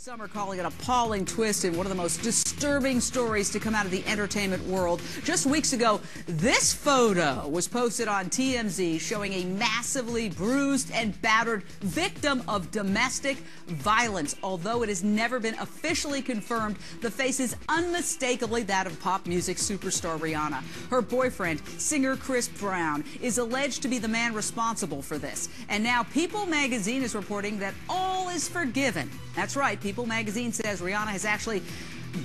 Some are calling it an appalling twist in one of the most disturbing stories to come out of the entertainment world. Just weeks ago, this photo was posted on TMZ showing a massively bruised and battered victim of domestic violence. Although it has never been officially confirmed, the face is unmistakably that of pop music superstar Rihanna. Her boyfriend, singer Chris Brown, is alleged to be the man responsible for this. And now People magazine is reporting that all is forgiven. That's right, People magazine says Rihanna has actually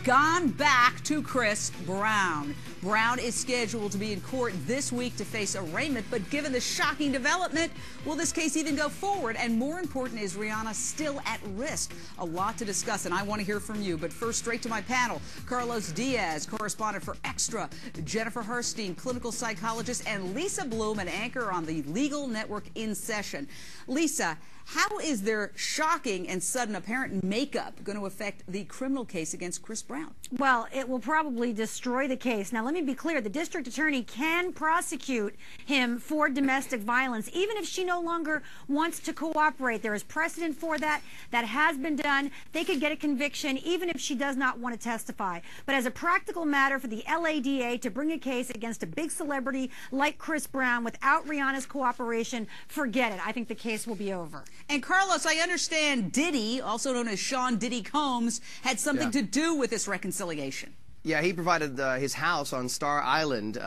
gone back to Chris Brown. Brown is scheduled to be in court this week to face arraignment, but given the shocking development, will this case even go forward? And more important, is Rihanna still at risk? A lot to discuss, and I want to hear from you. But first, straight to my panel. Carlos Diaz, correspondent for Extra, Jennifer Harstein, clinical psychologist, and Lisa Bloom, an anchor on the Legal Network In Session. Lisa, how is their shocking and sudden apparent makeup going to affect the criminal case against Chris Brown? Well, it will probably destroy the case. Now, let me be clear. The district attorney can prosecute him for domestic violence, even if she no longer wants to cooperate. There is precedent for that. That has been done. They could get a conviction even if she does not want to testify. But as a practical matter for the LADA to bring a case against a big celebrity like Chris Brown without Rihanna's cooperation, forget it. I think the case will be over. And Carlos, I understand Diddy, also known as Sean Diddy Combs, had something to do with this reconciliation. Yeah, he provided his house on Star Island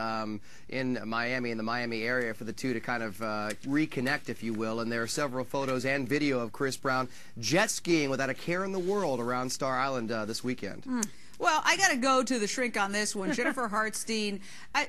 in Miami, in the Miami area, for the two to kind of reconnect, if you will. And there are several photos and video of Chris Brown jet skiing without a care in the world around Star Island this weekend. Well, I got to go to the shrink on this one. Jennifer Harstein,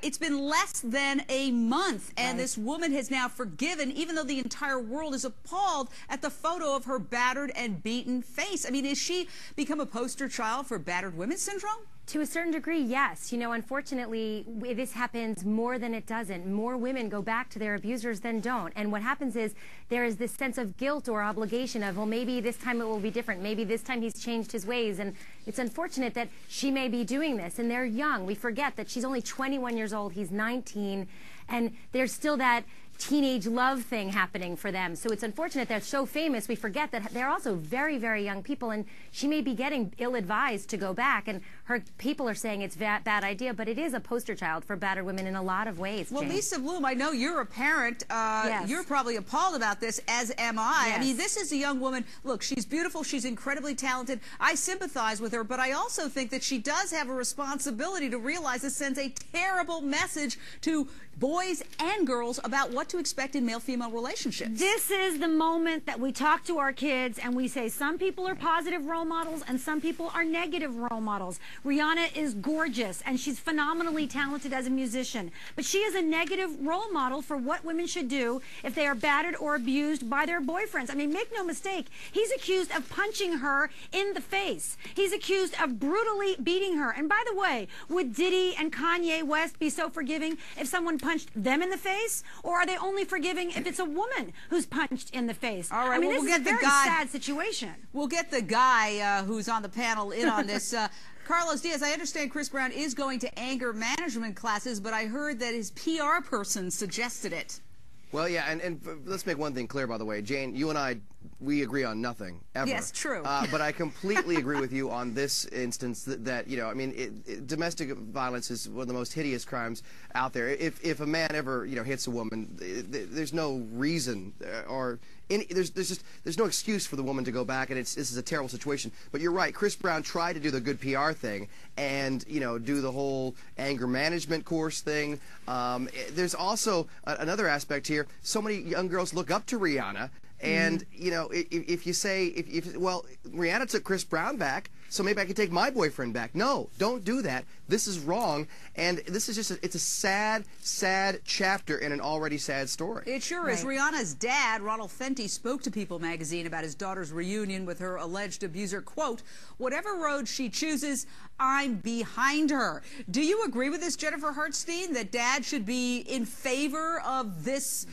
it's been less than a month, and this woman has now forgiven, even though the entire world is appalled at the photo of her battered and beaten face. I mean, has she become a poster child for battered women syndrome? To a certain degree, yes. You know, unfortunately, this happens more than it doesn't. More women go back to their abusers than don't. And what happens is there is this sense of guilt or obligation of, well, maybe this time it will be different. Maybe this time he's changed his ways. And it's unfortunate that she may be doing this. And they're young. We forget that she's only 21 years old. He's 19. And there's still that teenage love thing happening for them. So it's unfortunate they're so famous. We forget that they're also very, very young people, and she may be getting ill-advised to go back, and her people are saying it's a bad idea, but it is a poster child for battered women in a lot of ways. Well, Jane. Lisa Bloom, I know you're a parent. Yes. You're probably appalled about this, as am I. Yes. I mean, this is a young woman. Look, she's beautiful. She's incredibly talented. I sympathize with her, but I also think that she does have a responsibility to realize this sends a terrible message to boys and girls about what to expect in male-female relationships. This is the moment that we talk to our kids and we say some people are positive role models and some people are negative role models. Rihanna is gorgeous and she's phenomenally talented as a musician, but she is a negative role model for what women should do if they are battered or abused by their boyfriends. I mean, make no mistake, he's accused of punching her in the face. He's accused of brutally beating her. And by the way, would Diddy and Kanye West be so forgiving if someone punched them in the face? Or are they only forgiving if it's a woman who's punched in the face? All right, I mean, well, this is a very sad situation. We'll get the guy who's on the panel in on this. Carlos Diaz, I understand Chris Brown is going to anger management classes, but I heard that his PR person suggested it. Well, yeah, and let's make one thing clear, by the way. Jane, you and I, we agree on nothing, ever. Yes, true. But I completely agree with you on this instance that you know, I mean, domestic violence is one of the most hideous crimes out there. If a man ever, you know, hits a woman, there's no reason or there's no excuse for the woman to go back, and this is a terrible situation. But you're right, Chris Brown tried to do the good PR thing and, you know, do the whole anger management course thing. There's also another aspect here. So many young girls look up to Rihanna. And, you know, if you say, well, Rihanna took Chris Brown back, so maybe I can take my boyfriend back. No, don't do that. This is wrong. And this is just, it's a sad, sad chapter in an already sad story. It sure is. Rihanna's dad, Ronald Fenty, spoke to People magazine about his daughter's reunion with her alleged abuser. Quote, "Whatever road she chooses, I'm behind her." Do you agree with this, Jennifer Harstein, that dad should be in favor of this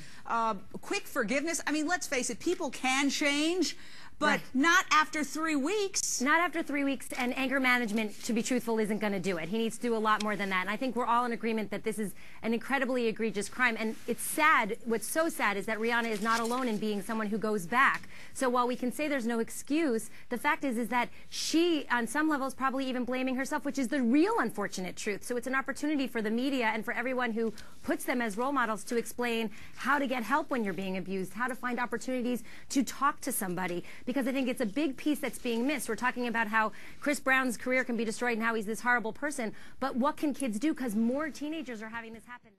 quick forgiveness? I mean, let's face it, people can change, but not after 3 weeks. Not after 3 weeks, and anger management, to be truthful, isn't going to do it. He needs to do a lot more than that. And I think we're all in agreement that this is an incredibly egregious crime. And it's sad, what's so sad is that Rihanna is not alone in being someone who goes back. So while we can say there's no excuse, the fact is that she, on some levels, probably even blaming herself, which is the real unfortunate truth. So it's an opportunity for the media and for everyone who puts them as role models to explain how to get help when you're being abused, how to find opportunities to talk to somebody, because I think it's a big piece that's being missed. We're talking about how Chris Brown's career can be destroyed and how he's this horrible person, but what can kids do? Because more teenagers are having this happen.